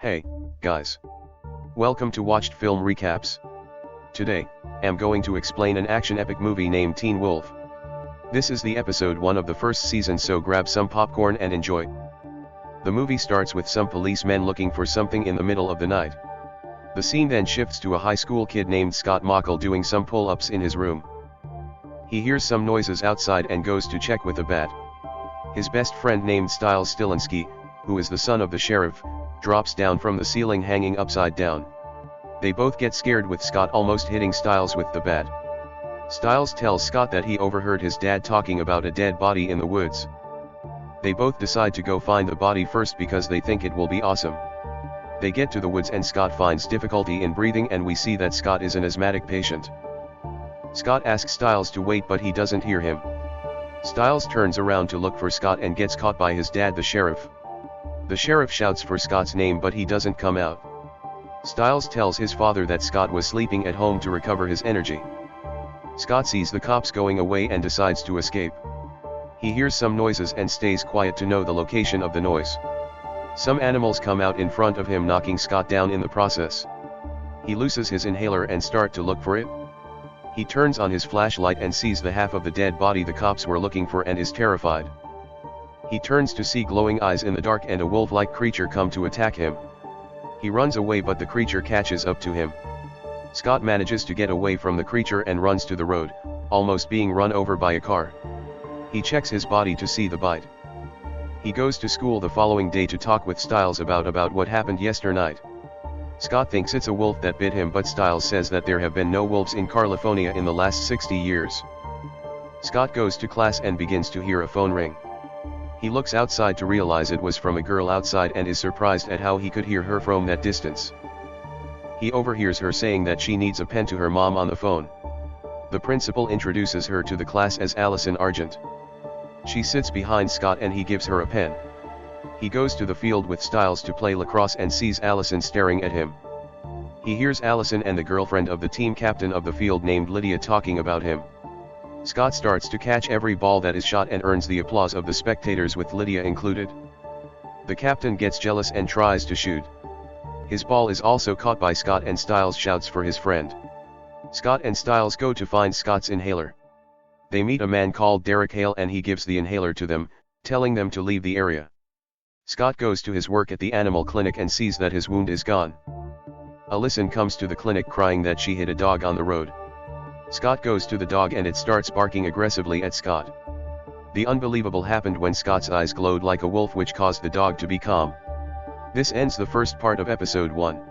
Hey, guys. Welcome to Watched Film Recaps. Today, I'm going to explain an action epic movie named Teen Wolf. This is the episode 1 of the first season, so grab some popcorn and enjoy. The movie starts with some policemen looking for something in the middle of the night. The scene then shifts to a high school kid named Scott Mcall doing some pull-ups in his room. He hears some noises outside and goes to check with a bat. His best friend named Styles Stilinski, who is the son of the sheriff, drops down from the ceiling hanging upside down. They both get scared with Scott almost hitting Styles with the bat. Styles tells Scott that he overheard his dad talking about a dead body in the woods. They both decide to go find the body first because they think it will be awesome. They get to the woods and Scott finds difficulty in breathing, and we see that Scott is an asthmatic patient. Scott asks Styles to wait, but he doesn't hear him. Styles turns around to look for Scott and gets caught by his dad, the sheriff. The sheriff shouts for Scott's name, but he doesn't come out. Styles tells his father that Scott was sleeping at home to recover his energy. Scott sees the cops going away and decides to escape. He hears some noises and stays quiet to know the location of the noise. Some animals come out in front of him, knocking Scott down in the process. He looses his inhaler and starts to look for it. He turns on his flashlight and sees the half of the dead body the cops were looking for and is terrified. He turns to see glowing eyes in the dark and a wolf-like creature come to attack him. He runs away, but the creature catches up to him. Scott manages to get away from the creature and runs to the road, almost being run over by a car. He checks his body to see the bite. He goes to school the following day to talk with Styles about what happened yesternight. Scott thinks it's a wolf that bit him, but Styles says that there have been no wolves in California in the last 60 years. Scott goes to class and begins to hear a phone ring. He looks outside to realize it was from a girl outside and is surprised at how he could hear her from that distance. He overhears her saying that she needs a pen to her mom on the phone. The principal introduces her to the class as Allison Argent. She sits behind Scott and he gives her a pen. He goes to the field with Styles to play lacrosse and sees Allison staring at him. He hears Allison and the girlfriend of the team captain of the field named Lydia talking about him. Scott starts to catch every ball that is shot and earns the applause of the spectators, with Lydia included. The captain gets jealous and tries to shoot. His ball is also caught by Scott and Styles shouts for his friend. Scott and Styles go to find Scott's inhaler. They meet a man called Derek Hale and he gives the inhaler to them, telling them to leave the area. Scott goes to his work at the animal clinic and sees that his wound is gone. Allison comes to the clinic crying that she hit a dog on the road. Scott goes to the dog and it starts barking aggressively at Scott. The unbelievable happened when Scott's eyes glowed like a wolf, which caused the dog to be calm. This ends the first part of episode 1.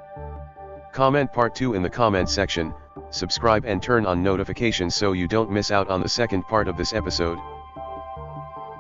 Comment part 2 in the comment section, subscribe and turn on notifications so you don't miss out on the second part of this episode.